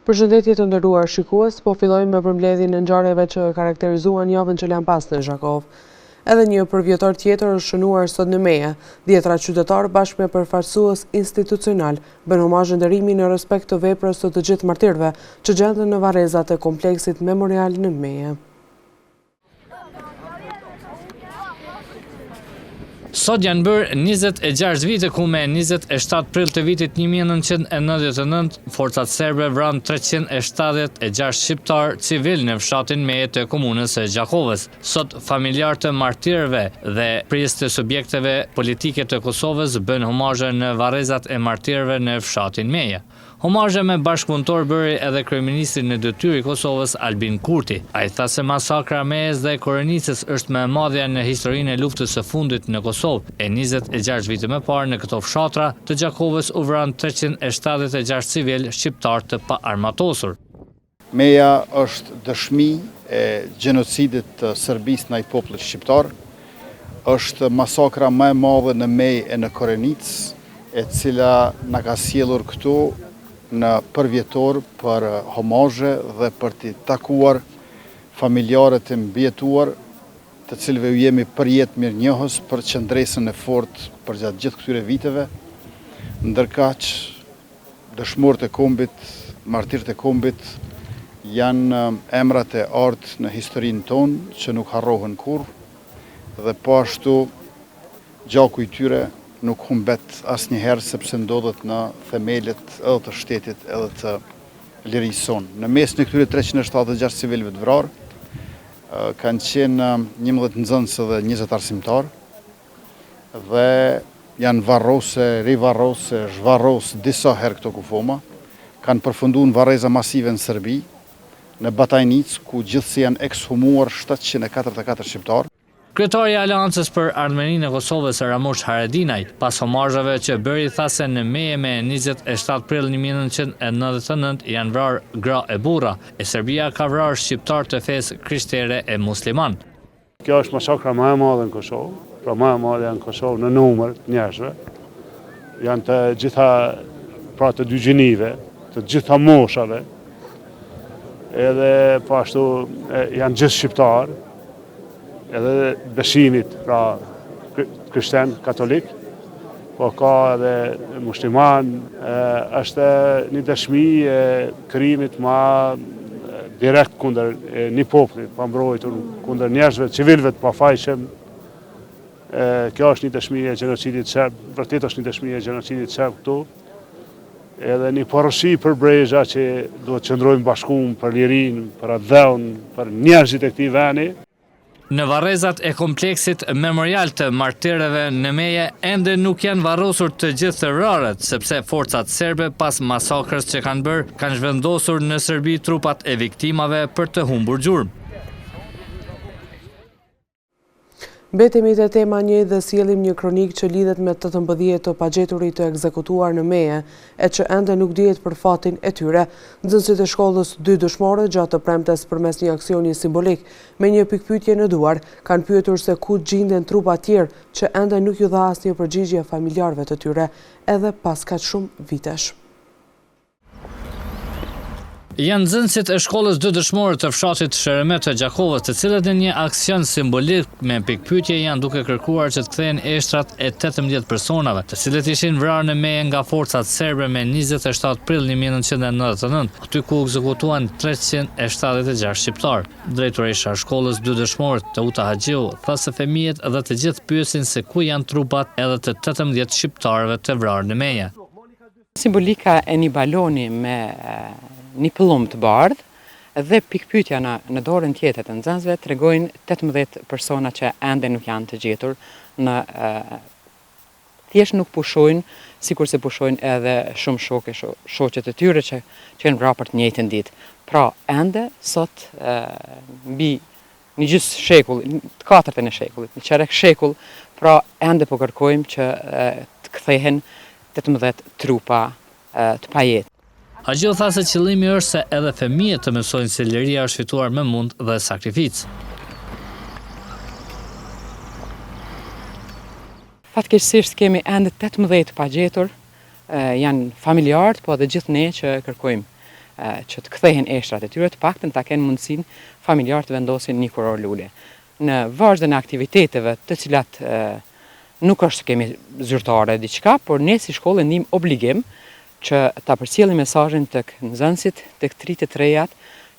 Përshëndetje të nderuar shikues, po fillojmë me përmbledhjen e ngjarjeve që karakterizuan javën që lan pas në Zhakov. Edhe një përvjetor tjetër është shënuar sot në Meje. 10 qytetarë bashkë me përfaqësues institucional bën homazh nderimi në respekt të veprës së të gjithë martirëve që gjenden në varrezat e kompleksit memorial në Meje. Sot janë bërë 26 vite ku me 27 prill të vitit 1999 forcat serbe vranë 376 shqiptar civil në fshatin Meje të komunës së Gjakovës. Sot familjar të martirëve dhe prijës të subjekteve politike të Kosovës bën homazhe në varrezat e martirëve në fshatin Meje. Homazhe me bashkëpunëtor bëri edhe kryeministri në detyrë i Kosovës Albin Kurti. Ai tha se masakra Mejës dhe Korenicës është më e madhja në historinë e luftës së fundit në Kosovë. E 26 vite më parë në këto fshatra të Gjakovës u vranë 376 civil shqiptar të paarmatosur. Meja është dëshmi e gjenocidit të Serbisë ndaj popullit shqiptar. Është masakra më e madhe në Mejë e në Korenicë, e cila na ka sjellur këtu në përvjetor për homazhe dhe për të takuar familjarët e mbijetuar, të cilëve u jemi përjet mirënjohës për qëndresën e fortë për gjatë gjithë këtyre viteve, ndërkaq dëshmorët e kombit, martirët e kombit janë emrat e artë në historinë tonë që nuk harrohen kurrë dhe po ashtu gjaku i tyre nuk humbet asnjëherë sepse ndodhet në themelet edhe të shtetit edhe të lirisë sonë. Në mes në këtyre 376 civilëve të vrarë, kanë qenë 11 nxënës dhe 20 arsimtar dhe janë varrose, rivarrose, zhvarrose disa herë këto kufoma, kanë përfunduar në varreza masive në Serbi, në Batajnicë ku gjithsesi janë ekshumuar 744 shqiptar. Kryetari i Aleancës për Armërinë e Kosovës Ramush Haradinaj, pas homazheve që bëri tha se në Meje me 27 prill 1999 janë vrarë gra e burra, e Serbia ka vrarë shqiptar të fesë krishtere e musliman. Kjo është masakra më e madhe në Kosovë, pra më e madhe në Kosovë në numër të njerëzve. Janë të gjitha, pra të dy gjinive, të gjitha moshave, edhe po ashtu janë gjithë shqiptarë, edhe beshimit, pra krishten, katolik, po ka edhe musliman, është një dëshmi e krimit ma direkt kundër një popullit, pa mbrojtur kundër njerëzve, civilëve të pafajshëm. Kjo është një dëshmi e gjenocidit serb, vërtet është një dëshmi e gjenocidit serb këtu, edhe një porosi për brezha që duhet qëndrojmë bashkumë për lirinë, për atë dheun, për njerëzit e këtij veni. Në varrezat e kompleksit memorial të martirëve në Meje ende nuk janë varrosur të gjithë të vrarët, sepse forcat serbe pas masakrës që kanë bërë kanë zhvendosur në Serbi trupat e viktimave për të humbur gjurmë. Mbetemi te tema 1 dhe sjellim një kronik që lidhet me 18 të pagjeturit të ekzekutuar në Meje, e që ende nuk dihet për fatin e tyre. Nxënësit e shkollës 2 dëshmorë gjatë të premtes përmes një aksioni simbolik me një pikpyetje në duar, kanë pyetur se ku gjenden trupa tjerë që ende nuk ju dha asnjë përgjigje familjarëve të tyre, edhe pas kaq shumë vitesh. Janë nxënësit e shkollës 2 dëshmorë të fshatit Sheremet të Gjakovës, të cilët në një aksion simbolik me pikpyetje janë duke kërkuar që të kthehen eshtrat e 18 personave, të cilët ishin vrarë në Meje nga forcat serbe me 27 prill 1999, aty ku ekzekutuan 376 shqiptar. Drejtoresha e shkollës 2 dëshmorë Teuta Haxhiu tha se fëmijët dhe të gjithë pyesin se ku janë trupat edhe të 18 shqiptarëve të vrarë në Meje. Simbolika e një baloni me një pëllum të bardhë dhe pikpyetja në dorën tjetër të nxënësve tregojnë 18 persona që ende nuk janë të gjetur, thjesht nuk pushojnë, sikur se pushojnë edhe shumë shoqet e tyre që janë vrarë për të njëjtën ditë. Pra ende sot mbi një gjys shekull, të katërtën e shekullit, një çerek shekull, pra ende po kërkojmë që të kthehen 18 trupa të pajetë. Haxhiu tha se qëllimi është se edhe fëmijët të mësojnë se liria është fituar me mund dhe sakrificë. Fatkeqësisht kemi ende 18 të pagjetur, janë familjarët, po edhe gjithë ne që kërkojmë që të kthehen eshtrat e tyre, të paktën ta kenë mundësinë familjar të vendosin një kuror lule. Në vazhdën e aktiviteteve të cilat nuk është kemi zyrtare diçka, por ne si shkollë ndijmë obligim që ta përcjellim mesazhin tek nxënësit, tek tritët e rejat,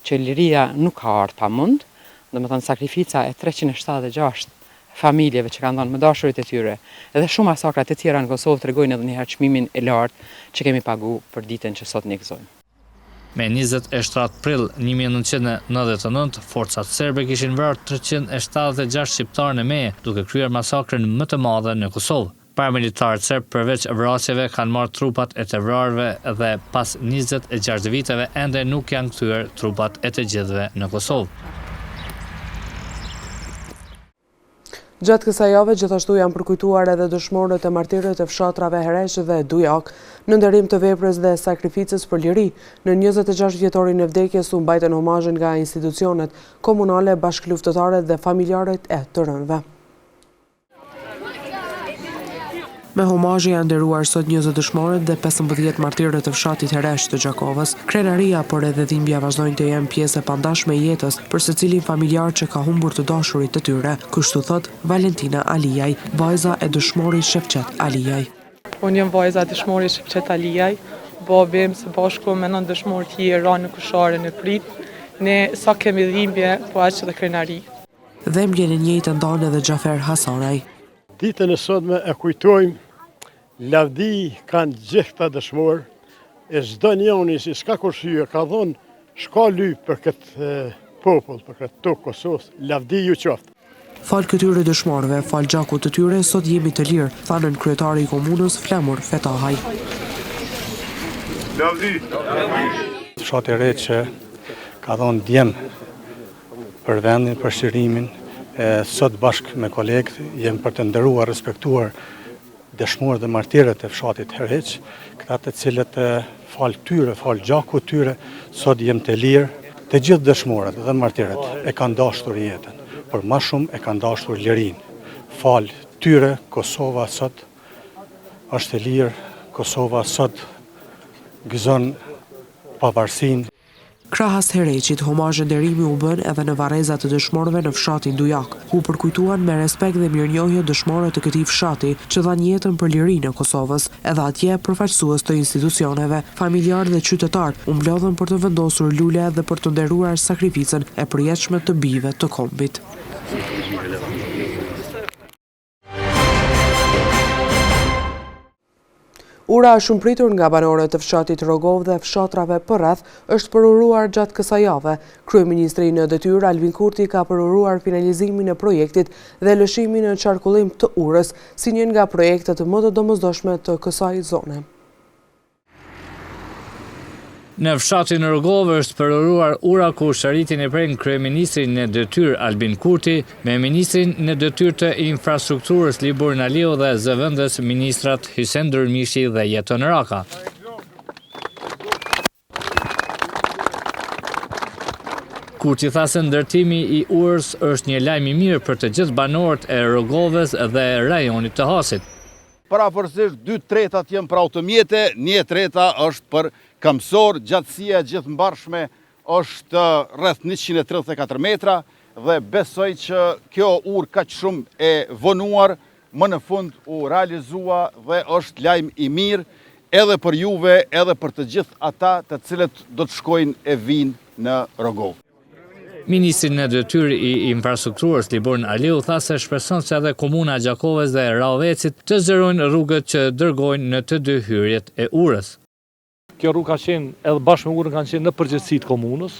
që liria nuk ka ardhur pamund, domethënë sakrifica e 376 familjeve që kanë dhënë më dashurit e tyre, edhe shumë masakra të tjera në Kosovë tregojnë edhe një herë çmimin e lartë që kemi pagu për ditën që sot ne gëzojmë. Me 27 prill 1999, forcat serbe kishin vrarë 376 shqiptarë në meje, duke kryer masakrën më të madhe në Kosovë. Paramilitarët serb përveç vrasjeve kanë marrë trupat e të vrarëve dhe pas 26 viteve ende nuk janë kthyer trupat e të gjithëve në Kosovë. Gjatë kësaj jave gjithashtu janë përkujtuar edhe dëshmorët e martirëve të fshatrave Hereq dhe Dujak në nderim të veprës dhe sakrificës për liri. Në 26 vjetorin e vdekjes u mbajtën homazhin nga institucionet komunale, bashkëluftëtare dhe familjarët e të rënëve. Me homazhe janë nderuar sot 20 dëshmorët dhe 15 martirët të fshatit Hereq të Gjakovës. Krenaria por edhe dhimbja vazhdojnë të jenë pjesë e pandashme e jetës për secilin familjar që ka humbur të dashurit të tyre, kështu thot Valentina Alijaj, vajza e dëshmorit Shefqet Alijaj. Unë jam vajza e dëshmorit Shefqet Alijaj, babi im së bashku me 9 dëshmorë tjerë ra në Kushare në Prit. Ne sa kemi dhimbje, po aq edhe krenari. Dhe mbjen e njëjtën ndan edhe Xhafer Hasanaj. Ditën e sotme e kujtojmë, lavdi kanë gjithë këta dëshmorë, e çdo njëri si s'ka kursye, ka thonë shka lyp për këtë popull, për këtë tokë Kosovës, lavdi ju qoftë. Fal këtyre dëshmorëve, fal gjakut të tyre, sot jemi të lirë, thanën kryetari i komunës Flemur Fetahaj. Lavdi! Fshati Hereq që ka thonë djem për vendin, për shirimin, sot bashkë me kolegët jem për të nderuar, respektuar dëshmorët dhe martirët e fshatit Hereq, këta të cilët fal tyre, fal gjakut tyre, sot jem të lirë, të gjithë dëshmorët dhe martirët e kanë dashur jetën, por më shumë e kanë dashur lirinë. Fal tyre, Kosova sot është e lirë, Kosova sot gëzon pavarësinë. Krahas Hereqit, homazhe nderimi u bën edhe në varrezat të dëshmorëve në fshatin Dujak, ku përkujtuan me respekt dhe mirënjohje dëshmorët të këtij fshati që dhanë jetën për lirinë e Kosovës. Edhe atje përfaqësues të institucioneve, familjarë dhe qytetarë u mblodhen për të vendosur lule dhe për të nderuar sakrificën e përjetshme të bijve të kombit. Ura shumë pritur nga banorët të fshatit Rogov dhe fshatrave përreth është përuruar gjatë kësaj jave. Kryeministri në detyrë Albin Kurti ka përuruar finalizimin e projektit dhe lëshimin në qarkullim të urës, si një nga projektet më të domosdoshme të kësaj zone. Në fshatin Rogov është përuruar ura ku shëritin e pren kryeministrin në detyrë Albin Kurti me ministrin në detyrë të infrastrukturës Libor Naliu dhe zëvendës ministrat Hysen Durmishi dhe Jeton Raka. Kurti tha se ndërtimi i urës është një lajm i mirë për të gjithë banorët e Rogovës dhe rajonit të Hasit. Parafërsisht 2/3 jenë për automjete, 1/3 është për kamësor, gjatësia gjithë mbarshme është rreth 134 metra dhe besoj që kjo urë kaq shumë e vonuar më në fund u realizua dhe është lajm i mirë edhe për juve, edhe për të gjithë ata të cilët do të shkojnë e vinë në Rogov. Ministri në detyrë i infrastrukturës Libor Naliu tha se shpreson se edhe komuna e Gjakovës dhe Rahovecit të zgjerojnë rrugët që dërgojnë në të dy hyrjet e urës. Kjo rrugë ka qenë edhe bashkë me urën kanë qenë në përgjegjësitë të komunës,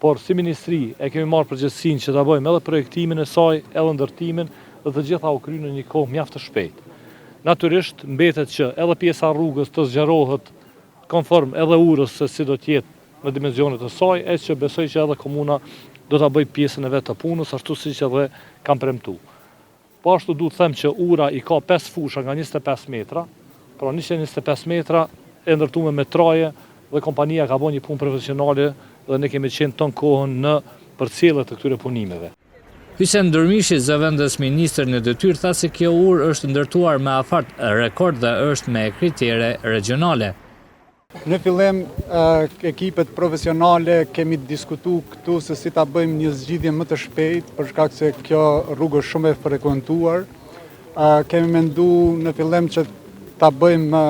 por si ministri e kemi marrë përgjegjësinë që ta bëjmë edhe projektimin e saj, edhe ndërtimin dhe të gjitha u kryen në një kohë mjaft të shpejtë. Natyrisht mbetet që edhe pjesa e rrugës të zgjerohet konform edhe urës se si do të jetë në dimensionet e saj, e që besoj që edhe komuna do ta bëjë pjesën e vet të punës, ashtu siç edhe kam premtuar. Po ashtu duhet të them që ura i ka 5 fusha nga 25 metra, pra 125 metra e ndërtuar me traje dhe kompania ka bërë një punë profesionale dhe ne kemi qenë ton kohën në përcjellje të këtyre punimeve. Hysen Durmishi, zëvendës ministër në detyrë, tha se kjo urë është ndërtuar me afat rekord dhe është me kritere regionale. Në fillim, ekipet profesionale kemi diskutu këtu se si ta bëjmë një zgjidhje më të shpejt, për shkak se kjo rrugë është shumë e frekuentuar. Kemi mendu në fillim që ta bëjmë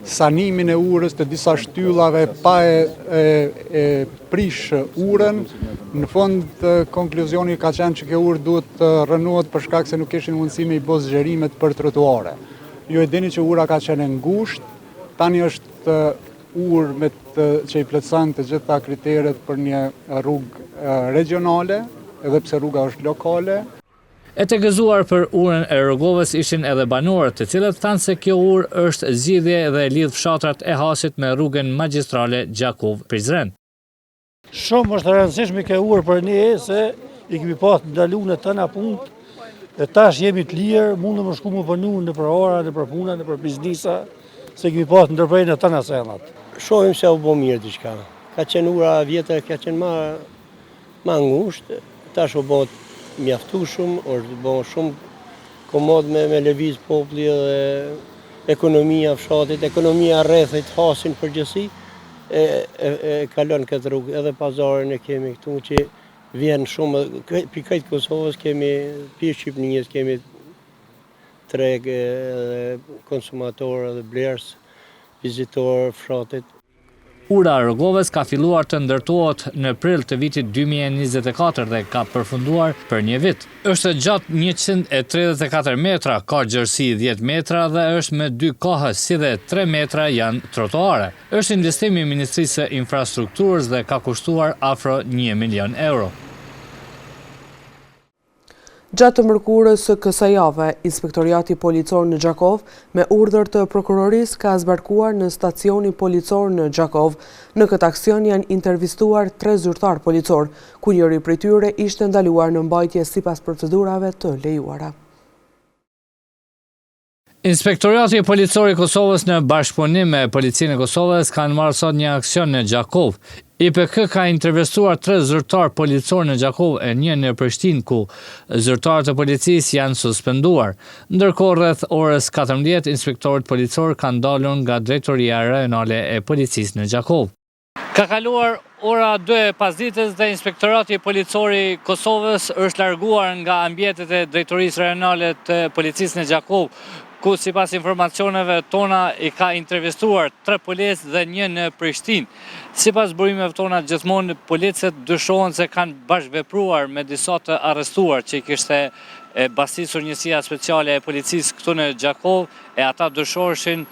sanimin e urës të disa shtyllave pa e prish urën. Në fund, konkluzioni ka qenë që kjo urë duhet të rënohet për shkak se nuk kishin mundësi me i bë zgjerimet për trotuare. Ju e dini që ura ka qenë ngushtë, tani është urë që i plotëson të gjitha kriteret për një rrugë regionale, edhe pse rruga është lokale. E të gëzuar për urën e Rrogovës ishin edhe banorët, të cilët thanë se kjo urë është zgjidhje dhe lidh fshatrat e Hasit me rrugën magjistrale Gjakov-Prizren. Shumë është e rëndësishme kjo urë për ne, se i kemi pas ndaluar në tëna punë, dhe tash jemi të lirë, mundëm të shkojmë punu në për ora, në për puna, në për biznisa, se kemi pas ndërprej në tëna senat. Shohim se u bë mirë diçka. Ka qenë ura vjetër, ka qenë ma ngushtë, tash u bë mjaftueshëm, është bë shumë komod me lëviz populli dhe ekonomia fshatit, ekonomia rrethit Hasin përgjithësi e kalon këtë rrugë, edhe pazarin e kemi këtu që vjen shumë, pikë Kosovës kemi pi Shqipërisë, kemi treg edhe konsumator edhe blerës, vizitor fshatit. Ura e Rrogovës ka filluar të ndërtohet në prill të vitit 2024 dhe ka përfunduar për një vit. Është gjatë 134 metra, ka gjerësi 10 metra dhe është me 2 kohës, si dhe 3 metra janë trotuare. Është investim i Ministrisë së Infrastrukturës dhe ka kushtuar afro 1 milion euro. Gjatë të mërkurës së kësaj jave, Inspektoriati Policor në Gjakov, me urdhër të prokurorisë, ka zbarkuar në stacioni policor në Gjakov. Në këtë aksion janë intervistuar 3 zyrtar policor, ku njëri prej tyre ishte ndaluar në mbajtje sipas procedurave të lejuara. Inspektoriati Policor i Kosovës në bashkëpunim me Policinë e Kosovës kanë marrë sot një aksion në Gjakov. IPK ka intervistuar 3 zyrtar policor në Gjakov e 1 në Prishtinë, ku zyrtarët e policisë janë suspenduar. Ndërkohë rreth orës 14 inspektorët policor kanë dalur nga Drejtoria Rajonale e Policisë në Gjakov. Ka kaluar ora 2 pasdites dhe Inspektorati Policor i Kosovës është larguar nga ambientet e Drejtorisë Rajonale të Policisë në Gjakov, ku sipas informacioneve tona i ka intervistuar 3 policë dhe 1 në Prishtinë. Sipas burimeve tona, gjithmonë policët dyshohen se kanë bashkëvepruar me disa të arrestuar që i kishte bastisur njësia speciale e policisë këtu në Gjakov, e ata dyshoheshin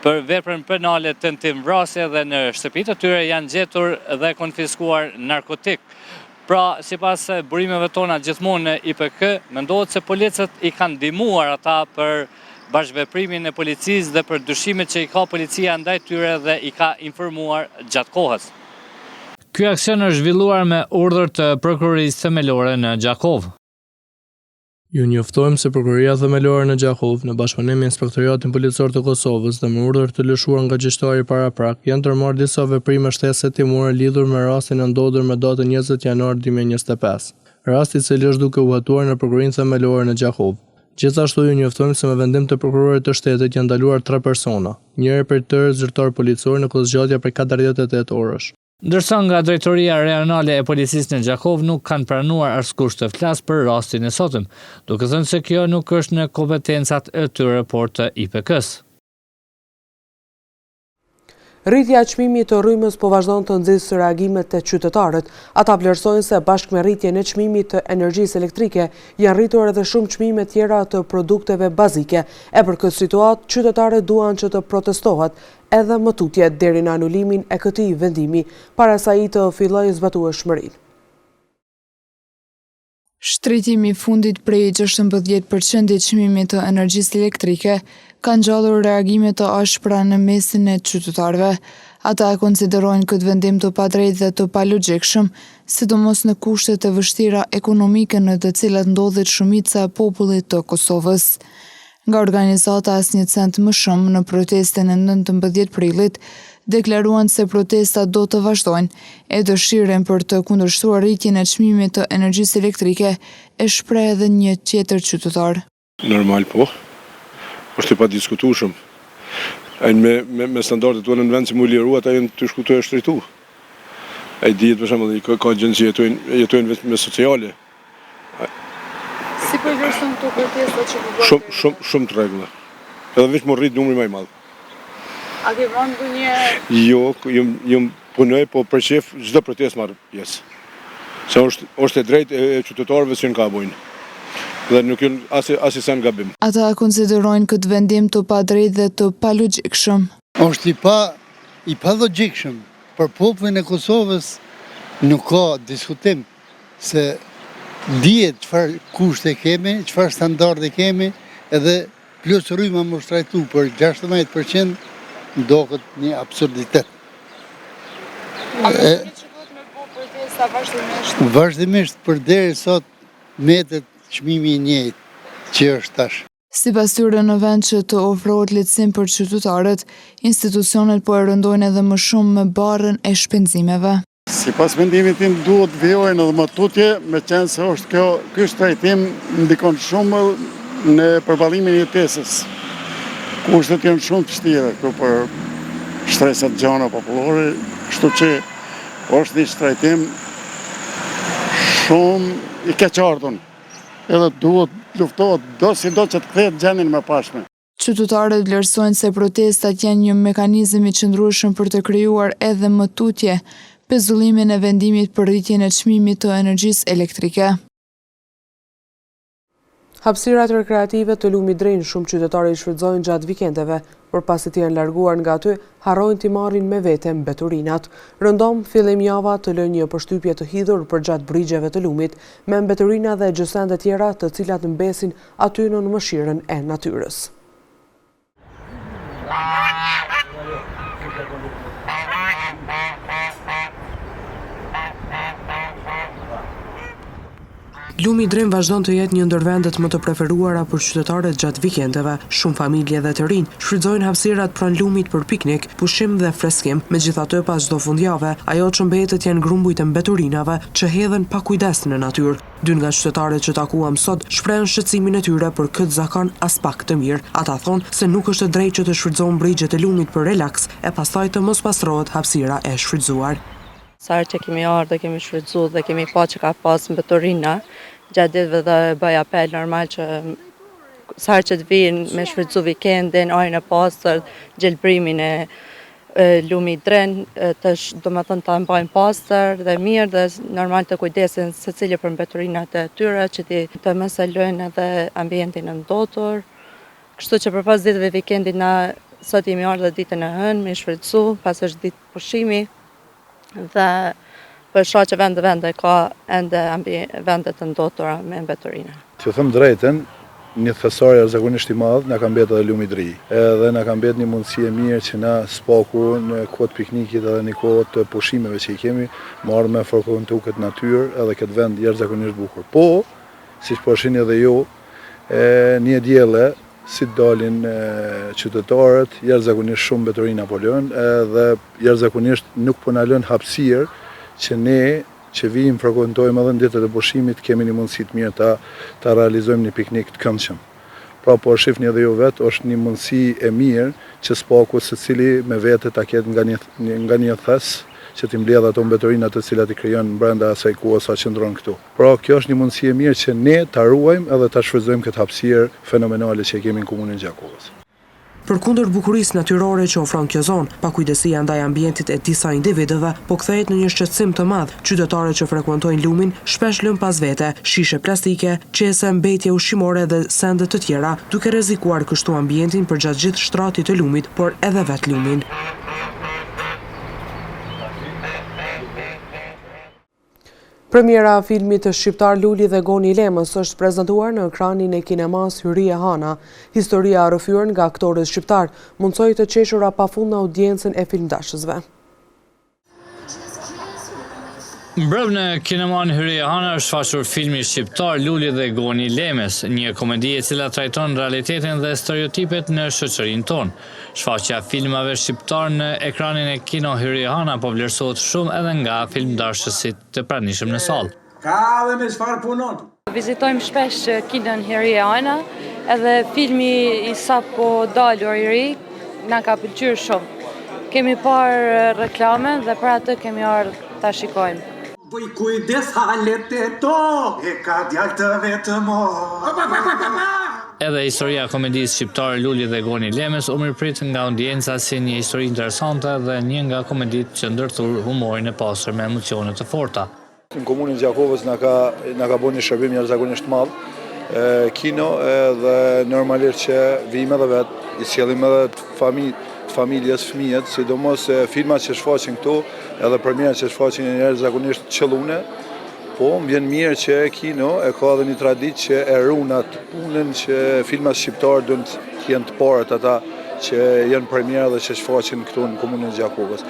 për veprën penale tentimvrasje dhe në shtëpitë të tyre janë gjetur dhe konfiskuar narkotik. Pra, sipas burimeve tona gjithmonë në IPK, mendohet se policët i kanë ndihmuar ata për bashkëveprimin e policisë dhe për dyshimet që i ka policia ndaj tyre dhe i ka informuar gjatë kohës. Ky aksion është zhvilluar me urdhër të prokurorisë themelore në Gjakov. Ju njoftojmë se Prokuroria Themelore në Gjakov, në bashkëpunim me Inspektoriatin Policor të Kosovës dhe me urdhër të lëshuar nga gjyqtari paraprak, janë tërmarrë disa veprime shtesë hetimore lidhur me rastin e ndodhur me datën 20 janar 2025. Rasti i cili është duke u hetuar në Prokurorinë Themelore në Gjakov. Gjithashtu ju njoftojmë se me vendim të prokurorit të shtetit janë ndaluar 3 persona, njëri prej tyre zyrtar policor në kozgjatje prej 48 orësh. Ndërsa nga Drejtoria Rajonale e Policisë në Gjakov nuk kanë pranuar askush të flasë për rastin e sotëm, duke thënë se kjo nuk është në kompetencat e tyre por të IPK-s. Rritja e çmimit të rrymës po vazhdon të nxjisë reagimet të qytetarët. Ata vlerësojnë se bashkë me rritjen e çmimit të energjisë elektrike janë rritur edhe shumë çmime tjera të produkteve bazike. E për këtë situatë, qytetarët duan që të protestohet edhe më tutje deri në anulimin e këtij vendimi, para sa ai të fillojë zbatueshmërinë. Shtritimi i fundit prej 16% çmimit të energjisë elektrike ka ngjallur reagime të ashpra në mesin e qytetarëve. Ata e konsiderojnë këtë vendim të padrejtë dhe të palogjikshëm, sidomos në kushte të vështira ekonomike në të cilat ndodhet shumica e popullit të Kosovës. Nga organizata Asnjë cent më shumë në protestën e 19 prillit, deklaruan se protestat do të vazhdojnë e dëshirën për të kundërshtuar rritjen e çmimit të energjisë elektrike e shpreh edhe një tjetër qytetar. Normal po, është e padiskutueshëm. Me standardet tonë në vend që mu liru, ata jenë të shku të e shtritu. A i dijet, për shembull, ka gjënë që jetojnë vetëm me sociale. Si përgjërësën këto kërkesa që përbërë? Shumë të rregulla. Edhe veç më rrit numri më i madh. A ke vranë ndonjë? Jo, jam punoj, po për qef çdo protestë marr pjesë. Se është e drejtë e qytetarëve që ka bojnë. Dhe nuk janë as i sen gabim. Ata konsiderojnë këtë vendim të padrejtë dhe të palogjikshëm. Është i palogjikshëm. Për popullin e Kosovës nuk ka diskutim se dihet çfarë kushte kemi, çfarë standarde kemi, edhe plus rryma më shtrajtu për 16% ndohet një absurditet. Vazhdimisht përderi sot metet çmimi i njëjtë që është tash. Sipas tyre, në vend që të ofrohet lehtësim për qytetarët, institucionet po e rëndojnë edhe më shumë me barrën e shpenzimeve. Sipas mendimit tim duhet vijojnë edhe më tutje, me qenë se është ky shtrajtim ndikon shumë në përballimin e jetesës. Kushtet janë shumë të vështira këtu për shtresat gjana popullore, kështu që është një shtrajtim shumë i keqardhur. Edhe duhet luftohet do që të kthehet gjendjen më pashme. Qytetarët vlerësojnë se protestat janë një mekanizëm i qëndrueshëm për të krijuar edhe më tutje pezullimin e vendimit për rritjen e çmimit të energjisë elektrike. Hapësirat rekreative të lumit Drenj shumë qytetarë i shfrytëzojnë gjatë vikendeve, por pasi të janë larguar nga aty, harrojnë t'i marrin me vete mbeturinat. Rëndom, fillim java të lënë një përshtypje të hidhur për gjatë brigjeve të lumit, me mbeturina dhe gjësende tjera të cilat mbesin aty në mëshirën e natyrës. Lumi Drenj vazhdon të jetë një ndër vendet më të preferuara për qytetarët gjatë vikendeve. Shumë familje dhe të rinj shfrytëzojnë hapësirat pranë lumit për piknik, pushim dhe freskim. Megjithatë, pas çdo fundjave, ajo që mbetet janë grumbujt e mbeturinave që hedhen pa kujdes në natyrë. Dy nga qytetarët që takuam sot shprehen shqetësimin e tyre për këtë zakon as pak të mirë. Ata thonë se nuk është e drejtë që të shfrytëzohen brigjet e lumit për relaks e pastaj të mos pastrohet hapësira e shfrytëzuar. Sa herë që kemi ardhur dhe kemi shfrytëzuar dhe kemi pa që ka pas mbeturina, gjatë ditëve dhe bëj apel normal që sa herë që të vinë me shfrytëzu vikendin, ajrin e pastër, gjelbrimin e lumit Drenj, domethënë ta mbajnë pastër dhe mirë dhe normal të kujdesin secili për mbeturinat e tyre, që të mos e lëjnë edhe ambientin e ndotur. Kështu që përpas ditëve vikendit na sot jemi ardhur ditën e hënë me shfrytëzu, pas është ditë pushimi dhe për shoh që vende ka ende vende të ndotura me mbeturina. Të them drejtën, një thesar jashtëzakonisht i madh na ka mbetur edhe lumi i Drenj. Edhe na ka mbetur një mundësi e mirë që na spaku në kohë piknikit edhe në kohë të pushimeve që i kemi, marrë me frekuentu këtë natyrë edhe këtë vend jashtëzakonisht bukur. Po, siç po shihni edhe ju, një dielle si dalin qytetarët, jashtëzakonisht shumë mbeturina po lënë edhe jashtëzakonisht nuk po na lën hapësirë që ne që vijmë frekuentojmë edhe në ditët e pushimit kemi një mundësi të mirë ta realizojmë një piknik të këndshëm. Pra po shihni edhe ju vetë, është një mundësi e mirë që spaku secili me vete ta ketë nga një thes që t'i mbledh ato mbeturina të cilat i krijon brenda asaj kohe sa qëndron këtu. Pra kjo është një mundësi e mirë që ne ta ruajmë edhe ta shfrytëzojmë këtë hapësirë fenomenale që kemi në komunën e Gjakovës. Përkundër bukurisë natyrore që ofron kjo zonë, pakujdesia ndaj ambientit e disa individëve po kthehet në një shqetësim të madh. Qytetarët që frekuentojnë lumin shpesh lën pas vete shishe plastike, qese, mbetje ushqimore dhe sende të tjera, duke rrezikuar kështu ambientin përgjatë gjithë shtratit të lumit, por edhe vetë lumin. Premiera e filmit shqiptar Luli dhe Goni i Lemës është prezantuar në ekranin e kinemas Hyria Hana. Historia rrëfyer nga aktorët shqiptar mundsoi të qeshura pafund në audiencën e filmdashësve. Mbrëm në kineman Hyria Hana është shfaqur filmi shqiptar Luli dhe Goni i Lemës, një komedi e cila trajton realitetin dhe stereotipet në shoqërinë tonë. Shfaqja filmave shqiptar në ekranin e kino Hyria Hana po vlerësohet shumë edhe nga filmdashësit të pranishëm në sallë. Ka dhe me çfarë punon? Vizitojmë shpesh kinon Hyria Hana, edhe filmi i sapo dalur i ri na ka pëlqyer shumë. Kemi parë reklame dhe për atë kemi ardhur ta shikojmë. Bëj kujdes halet e to, e ka djalë të vetëm o. Edhe historia komedisë shqiptare Luli dhe Goni Lemes u mirëprit nga audienca si një histori interesante dhe një nga komeditë që ndërthur humorin e pastër me emocione të forta. Në komunën Gjakovës na ka bërë një shërbim jashtëzakonisht madh. Kino dhe normalisht që vime dhe vetë, i sjellim edhe familjes, fëmijët, sidomos filmat që shfaqen këtu, edhe premierat që shfaqen një herë zakonisht qëllune, po më vjen mirë që kino e ka edhe një traditë që e ruan atë punën që filmat shqiptarë duhen të jenë të parët ata që janë premiera dhe që shfaqen këtu në komunën e Gjakovës.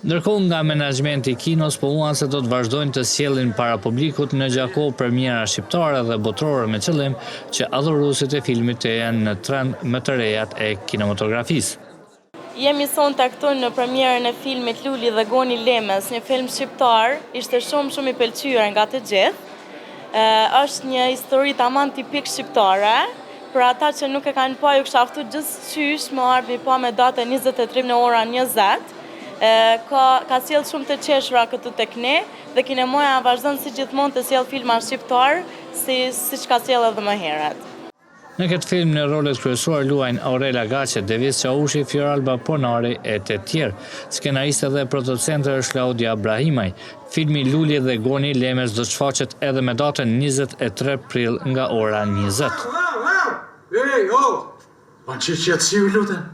Ndërkohë nga menaxhmenti i kinos pohuan se do të vazhdojnë të sjellin para publikut në Gjakovë premiera shqiptare dhe botërore me qëllim që adhuruesit e filmit të jenë në trend më të rejat e kinematografisë. Jemi sonte këtu në premierën e filmit Luli dhe Goni Lemes, një film shqiptar, ishte shumë i pëlqyer nga të gjithë. Është një histori tamam tipik shqiptare, për ata që nuk e kanë pa ju kisha ftuar gjithçysh më ardhi pa me datën 23 në orën 20. Ka sjell shumë të qeshura këtu tek ne dhe kinemoja vazhdon si gjithmonë të sjell filma shqiptar siç ka sjell edhe më herët. Në këtë film në rolet kryesuar luajnë Aurela Gaçe, Devis Çaushi, Fioralba Ponari e të tjerë. Skenariste dhe producente është Claudia Brahimaj. Filmi Luli dhe Goni Lemes do të shfaqet edhe me datën 23 prill nga ora 20. Ej, pa qëtësiu lutem.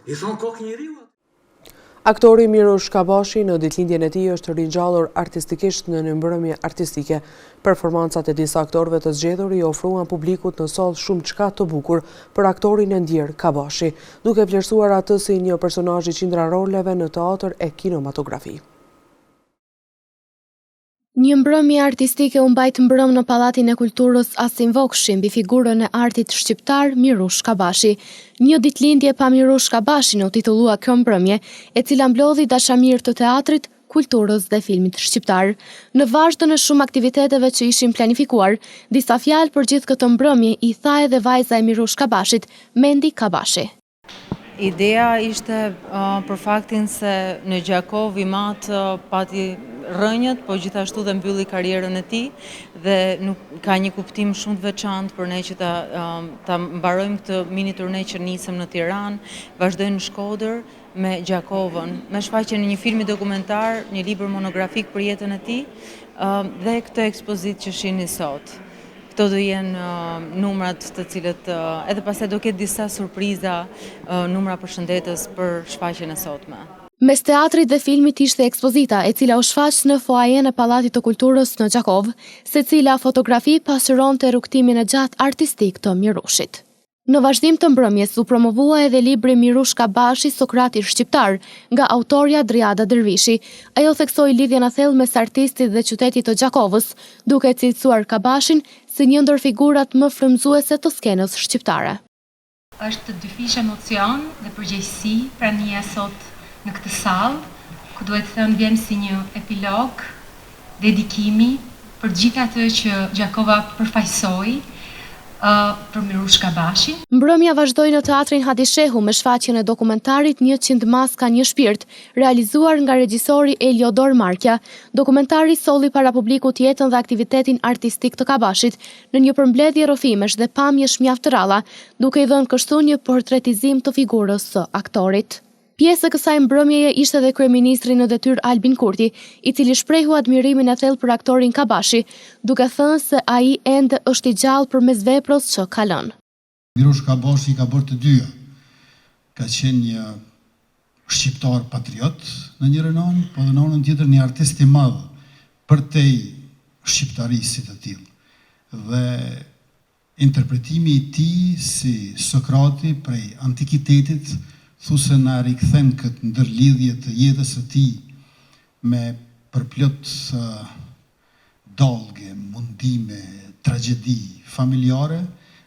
I thon kokë njeriu. Aktori Mirosh Kabashi në ditëlindjen e tij është ringjallur artistikisht në një mbrëmje artistike. Performancat e disa aktorëve të zgjedhur i ofruan publikut në sallë shumë çka të bukur për aktorin e ndjer Kabashi, duke vlerësuar atë si një personazh i qindra roleve në teatr e kinematografi. Një mbrëmje artistike u mbajt mbrëm në Pallatin e Kulturës Asim Vokshi mbi figurën e artit shqiptar Mirosh Kabashi. Një ditëlindje pa Mirosh Kabashin u titullua kjo mbrëmje, e cila mblodhi dashamirë të teatrit, kulturës dhe filmit shqiptar. Në vazhdon e shumë aktiviteteve që ishin planifikuar, disa fjalë për gjithë këtë mbrëmje i tha edhe vajza e Mirosh Kabashit, Mendi Kabashi. Ideja ishte për faktin se në Gjakov i matë pati rënjët, po gjithashtu dhe mbylli karrierën e tij dhe nuk ka një kuptim shumë të veçantë për ne që ta mbarojmë këtë mini turne që nisëm në Tiranë, vazhdojmë në Shkodër me Gjakovën, me shfaqjen e një filmi dokumentar, një libër monografik për jetën e tij dhe këtë ekspozitë që shihni sot. Këto do jenë numrat të cilët edhe pastaj do ketë disa surpriza, numra përshëndetës për shfaqjen e sotme. Mes teatrit dhe filmit ishte ekspozita e cila u shfaq në foajen e Pallatit të Kulturës në Gjakov, secila fotografi pasqyronte rrugtimin e gjatë artistik të Miroshit. Në vazhdim të mbrëmjes u promovua edhe libri Mirosh Kabashi, Sokrati shqiptar, nga autorja Driada Dervishi. Ajo theksoi lidhjen e thellë mes artistit dhe qytetit të Gjakovës, duke cilësuar Kabashin si një ndër figurat më frymëzuese të skenës shqiptare. Është dyfish emocion dhe përgjegjësi prania sot në këtë sallë, ku duhet të thënë vjen si një epilog, dedikimi për gjithë atë që Gjakova përfaqësoi për Mirosh Kabashin. Mbrëmja vazhdoi në teatrin Hadishehu me shfaqjen e dokumentarit 100 maska një shpirt, realizuar nga regjisori Eliodor Markja. Dokumentari solli para publikut jetën dhe aktivitetin artistik të Kabashit në një përmbledhje rrofimesh dhe pamjesh mjaft të ralla, duke i dhënë kështu një portretizim të figurës së aktorit. Pjesë e kësaj mbrëmjeje ishte edhe kryeministri në detyrë Albin Kurti, i cili shprehu admirimin e thellë për aktorin Kabashi, duke thënë se ai ende është i gjallë përmes veprës që ka lënë. Mirosh Kabashi ka bërë të dyja. Ka qenë një shqiptar patriot në njërin anë, po në anën tjetër një artist i madh përtej shqiptarisë të tillë. Dhe interpretimi i tij si Sokrati prej antikitetit thuse na rikthen këtë ndërlidhje të jetës së tij me përplot dallgë, mundime, tragjedi familjare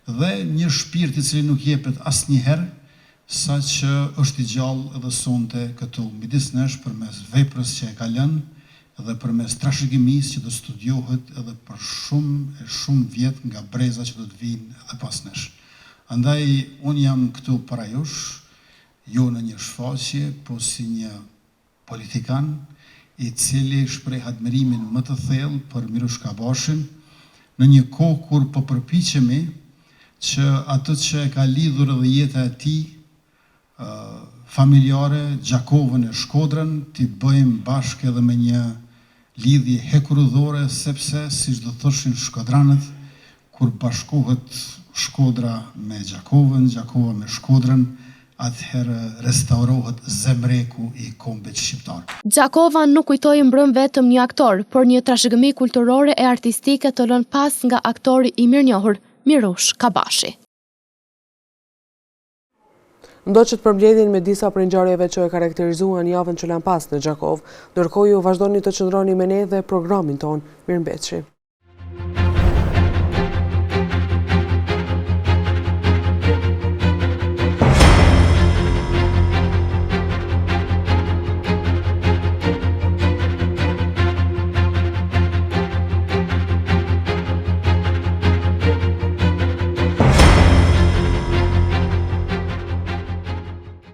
dhe një shpirt i cili nuk jepet asnjëherë, saqë është i gjallë edhe sonte këtu midis nesh përmes veprës që e ka lënë dhe përmes trashëgimisë që do studiohet edhe për shumë vjet nga breza që do të vinë edhe pas nesh. Andaj unë jam këtu para jush jo në një shfaqje, po si një politikan i cili shpreh admirimin më të thellë për Mirosh Kabashin në një kohë kur po përpiqemi që atë që e ka lidhur edhe jeta e tij familjare, Gjakovën e Shkodrën, t'i bëjmë bashkë edhe me një lidhje hekurudhore, sepse, siç do thoshin shkodranët, kur bashkohet Shkodra me Gjakovën, Gjakova me Shkodrën, atëherë restaurohet zemreku i kombit shqiptar. Gjakova nuk kujtoi mbrëm vetëm një aktor, por një trashëgimi kulturore e artistike të lënë pas nga aktori i mirënjohur Mirosh Kabashi. Ndoqët përmbledhjen me disa prej ngjarjeve që e karakterizuan javën që lan pas në Gjakov, ndërkohë ju vazhdoni të qëndroni me ne dhe programin ton. Mirëmbëjtje.